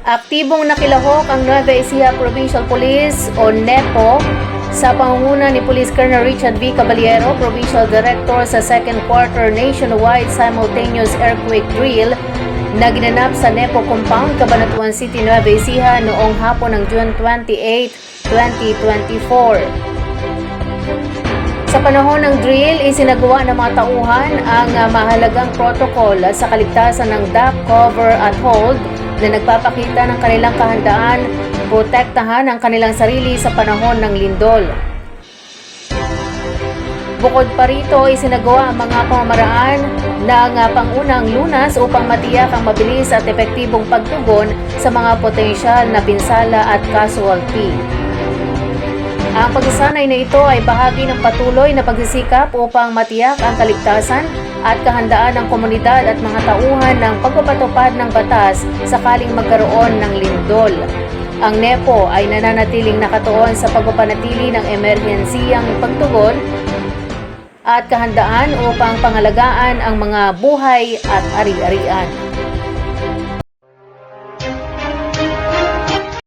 Aktibong nakilahok ang Nueva Ecija Provincial Police o NEPO sa pangunguna ni Police Colonel Richard V. Caballero, Provincial Director sa Second Quarter Nationwide Simultaneous Earthquake Drill na ginanap sa NEPO Compound, Cabanatuan City, Nueva Ecija noong hapon ng June 28, 2024. Sa panahon ng drill, isinagawa ng mga tauhan ang mahalagang protocol sa kaligtasan ng duck, cover at hold na nagpapakita ng kanilang kahandaan protektahan ang kanilang sarili sa panahon ng lindol. Bukod pa rito, isinagawa ang mga pamamaraan ng pangunang lunas upang matiyak ang mabilis at epektibong pagtugon sa mga potensyal na pinsala at casualty. Ang pagsasanay na ito ay bahagi ng patuloy na pagsisikap upang matiyak ang kaligtasan at kahandaan ng komunidad at mga tauhan ng pagpapatupad ng batas sakaling magkaroon ng lindol. Ang NEPO ay nananatiling nakatuon sa pagpapanatili ng emerhensiyang pagtugon at kahandaan upang pangalagaan ang mga buhay at ari-arian.